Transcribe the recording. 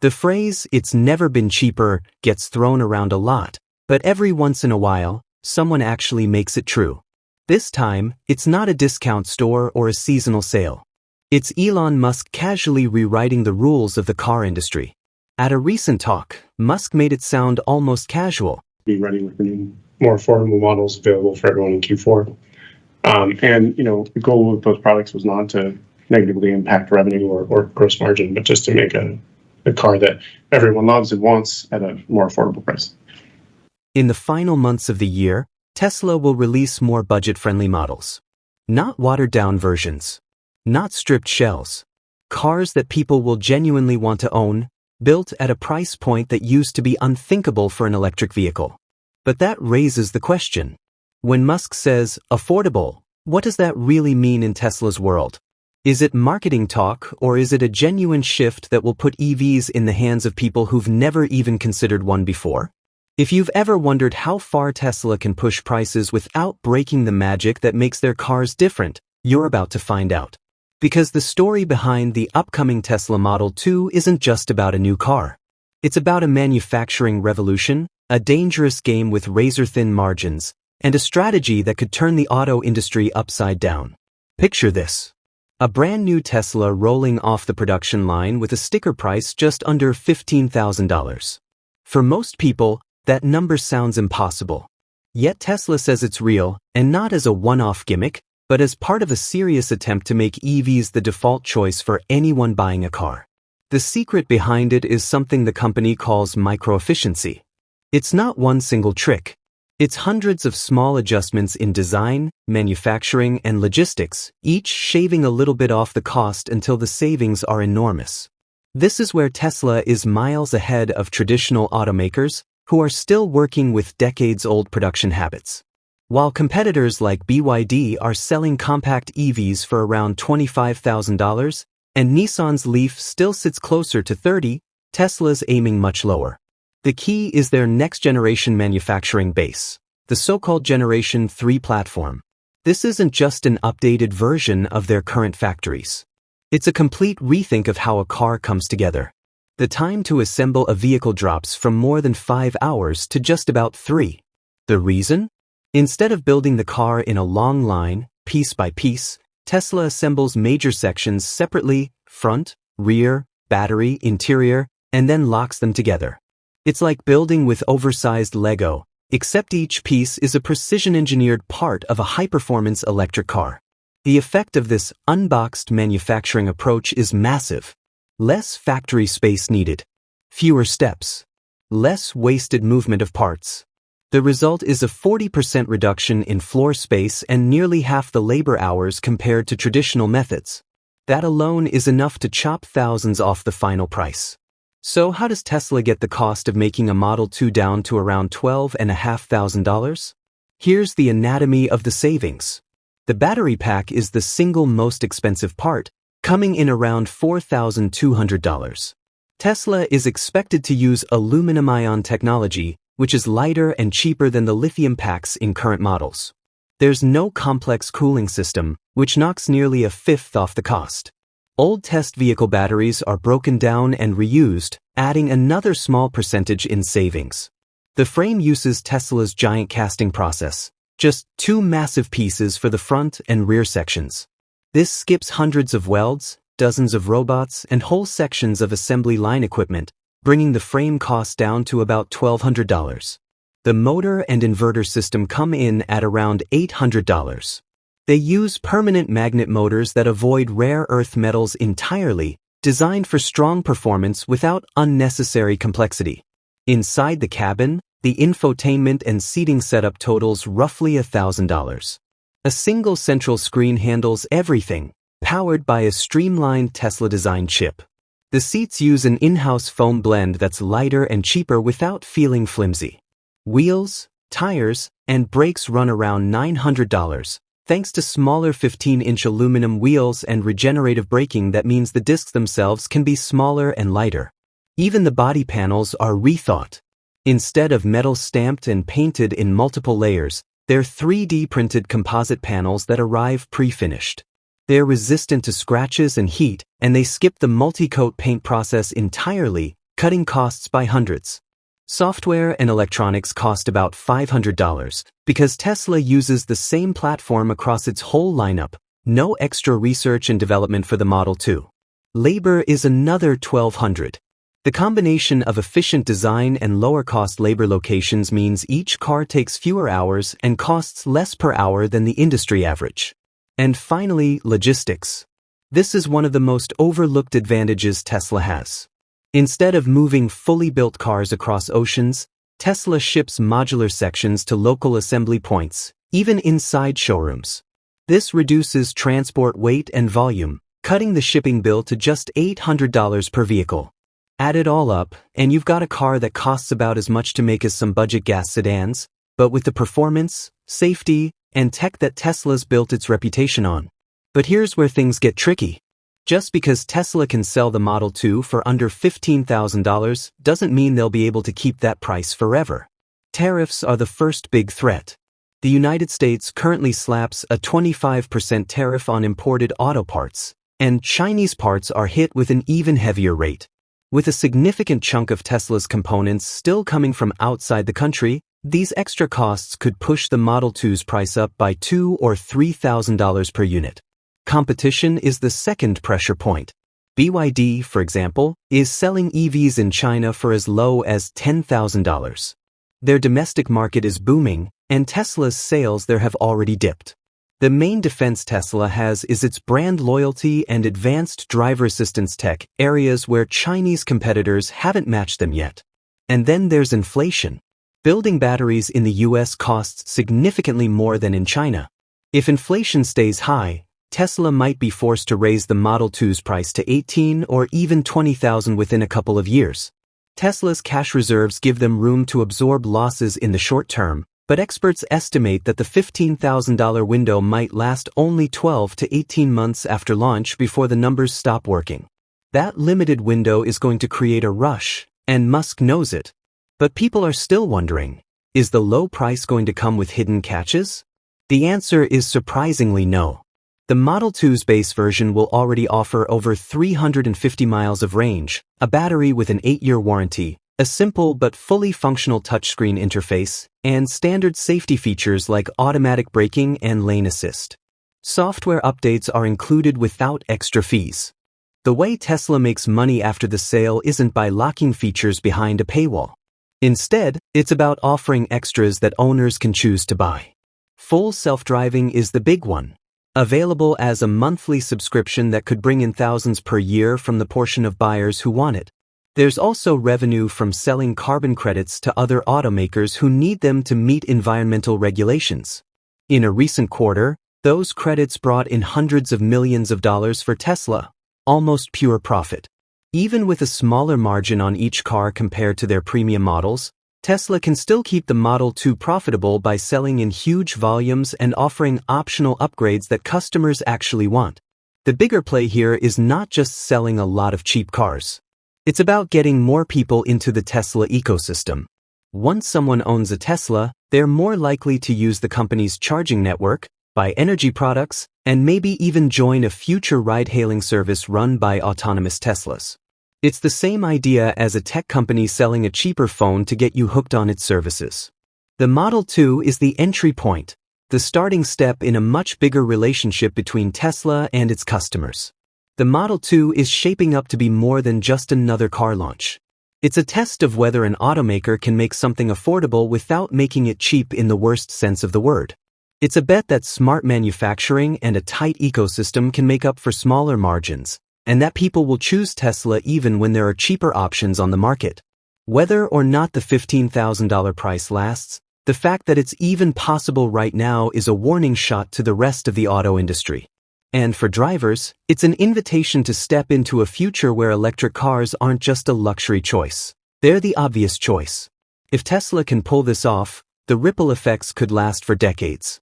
The phrase, "it's never been cheaper," gets thrown around a lot, but every once in a while, someone actually makes it true. This time, it's not a discount store or a seasonal sale. It's Elon Musk casually rewriting the rules of the car industry. At a recent talk, Musk made it sound almost casual. Be running with the new, more affordable models available for everyone in Q4. The goal of those products was not to negatively impact revenue or gross margin, but just to make a car that everyone loves and wants at a more affordable price. In the final months of the year, Tesla will release more budget-friendly models. Not watered-down versions. Not stripped shells. Cars that people will genuinely want to own, built at a price point that used to be unthinkable for an electric vehicle. But that raises the question. When Musk says affordable, what does that really mean in Tesla's world? Is it marketing talk, or is it a genuine shift that will put EVs in the hands of people who've never even considered one before? If you've ever wondered how far Tesla can push prices without breaking the magic that makes their cars different, you're about to find out. Because the story behind the upcoming Tesla Model 2 isn't just about a new car. It's about a manufacturing revolution, a dangerous game with razor-thin margins, and a strategy that could turn the auto industry upside down. Picture this. A brand new Tesla rolling off the production line with a sticker price just under $15,000. For most people, that number sounds impossible. Yet Tesla says it's real, and not as a one-off gimmick, but as part of a serious attempt to make EVs the default choice for anyone buying a car. The secret behind it is something the company calls micro-efficiency. It's not one single trick. It's hundreds of small adjustments in design, manufacturing, and logistics, each shaving a little bit off the cost until the savings are enormous. This is where Tesla is miles ahead of traditional automakers, who are still working with decades-old production habits. While competitors like BYD are selling compact EVs for around $25,000, and Nissan's Leaf still sits closer to $30,000, Tesla's aiming much lower. The key is their next-generation manufacturing base, the so-called Generation 3 platform. This isn't just an updated version of their current factories. It's a complete rethink of how a car comes together. The time to assemble a vehicle drops from more than 5 hours to just about 3. The reason? Instead of building the car in a long line, piece by piece, Tesla assembles major sections separately, front, rear, battery, interior, and then locks them together. It's like building with oversized Lego, except each piece is a precision-engineered part of a high-performance electric car. The effect of this unboxed manufacturing approach is massive. Less factory space needed. Fewer steps. Less wasted movement of parts. The result is a 40% reduction in floor space and nearly half the labor hours compared to traditional methods. That alone is enough to chop thousands off the final price. So how does Tesla get the cost of making a Model 2 down to around $12,500? Here's the anatomy of the savings. The battery pack is the single most expensive part, coming in around $4,200. Tesla is expected to use aluminum-ion technology, which is lighter and cheaper than the lithium packs in current models. There's no complex cooling system, which knocks nearly a fifth off the cost. Old test vehicle batteries are broken down and reused, adding another small percentage in savings. The frame uses Tesla's giant casting process, just 2 massive pieces for the front and rear sections. This skips hundreds of welds, dozens of robots, and whole sections of assembly line equipment, bringing the frame cost down to about $1,200. The motor and inverter system come in at around $800. They use permanent magnet motors that avoid rare earth metals entirely, designed for strong performance without unnecessary complexity. Inside the cabin, the infotainment and seating setup totals roughly $1,000. A single central screen handles everything, powered by a streamlined Tesla-designed chip. The seats use an in-house foam blend that's lighter and cheaper without feeling flimsy. Wheels, tires, and brakes run around $900. Thanks to smaller 15-inch aluminum wheels and regenerative braking that means the discs themselves can be smaller and lighter. Even the body panels are rethought. Instead of metal stamped and painted in multiple layers, they're 3D printed composite panels that arrive pre-finished. They're resistant to scratches and heat, and they skip the multi-coat paint process entirely, cutting costs by hundreds. Software and electronics cost about $500 because Tesla uses the same platform across its whole lineup, no extra research and development for the Model 2. Labor is another $1,200. The combination of efficient design and lower-cost labor locations means each car takes fewer hours and costs less per hour than the industry average. And finally, logistics. This is one of the most overlooked advantages Tesla has. Instead of moving fully built cars across oceans, Tesla ships modular sections to local assembly points, even inside showrooms. This reduces transport weight and volume, cutting the shipping bill to just $800 per vehicle. Add it all up, and you've got a car that costs about as much to make as some budget gas sedans, but with the performance, safety, and tech that Tesla's built its reputation on. But here's where things get tricky. Just because Tesla can sell the Model 2 for under $15,000 doesn't mean they'll be able to keep that price forever. Tariffs are the first big threat. The United States currently slaps a 25% tariff on imported auto parts, and Chinese parts are hit with an even heavier rate. With a significant chunk of Tesla's components still coming from outside the country, these extra costs could push the Model 2's price up by $2,000 or $3,000 per unit. Competition is the second pressure point. BYD, for example, is selling EVs in China for as low as $10,000. Their domestic market is booming, and Tesla's sales there have already dipped. The main defense Tesla has is its brand loyalty and advanced driver assistance tech, areas where Chinese competitors haven't matched them yet. And then there's inflation. Building batteries in the US costs significantly more than in China. If inflation stays high, Tesla might be forced to raise the Model 2's price to $18,000 or even $20,000 within a couple of years. Tesla's cash reserves give them room to absorb losses in the short term, but experts estimate that the $15,000 window might last only 12 to 18 months after launch before the numbers stop working. That limited window is going to create a rush, and Musk knows it. But people are still wondering, is the low price going to come with hidden catches? The answer is surprisingly no. The Model 2's base version will already offer over 350 miles of range, a battery with an 8-year warranty, a simple but fully functional touchscreen interface, and standard safety features like automatic braking and lane assist. Software updates are included without extra fees. The way Tesla makes money after the sale isn't by locking features behind a paywall. Instead, it's about offering extras that owners can choose to buy. Full self-driving is the big one. Available as a monthly subscription that could bring in thousands per year from the portion of buyers who want it. There's also revenue from selling carbon credits to other automakers who need them to meet environmental regulations. In a recent quarter, those credits brought in hundreds of millions of dollars for Tesla, almost pure profit. Even with a smaller margin on each car compared to their premium models, Tesla can still keep the Model 2 profitable by selling in huge volumes and offering optional upgrades that customers actually want. The bigger play here is not just selling a lot of cheap cars. It's about getting more people into the Tesla ecosystem. Once someone owns a Tesla, they're more likely to use the company's charging network, buy energy products, and maybe even join a future ride-hailing service run by autonomous Teslas. It's the same idea as a tech company selling a cheaper phone to get you hooked on its services. The Model 2 is the entry point, the starting step in a much bigger relationship between Tesla and its customers. The Model 2 is shaping up to be more than just another car launch. It's a test of whether an automaker can make something affordable without making it cheap in the worst sense of the word. It's a bet that smart manufacturing and a tight ecosystem can make up for smaller margins, and that people will choose Tesla even when there are cheaper options on the market. Whether or not the $15,000 price lasts, the fact that it's even possible right now is a warning shot to the rest of the auto industry. And for drivers, it's an invitation to step into a future where electric cars aren't just a luxury choice. They're the obvious choice. If Tesla can pull this off, the ripple effects could last for decades.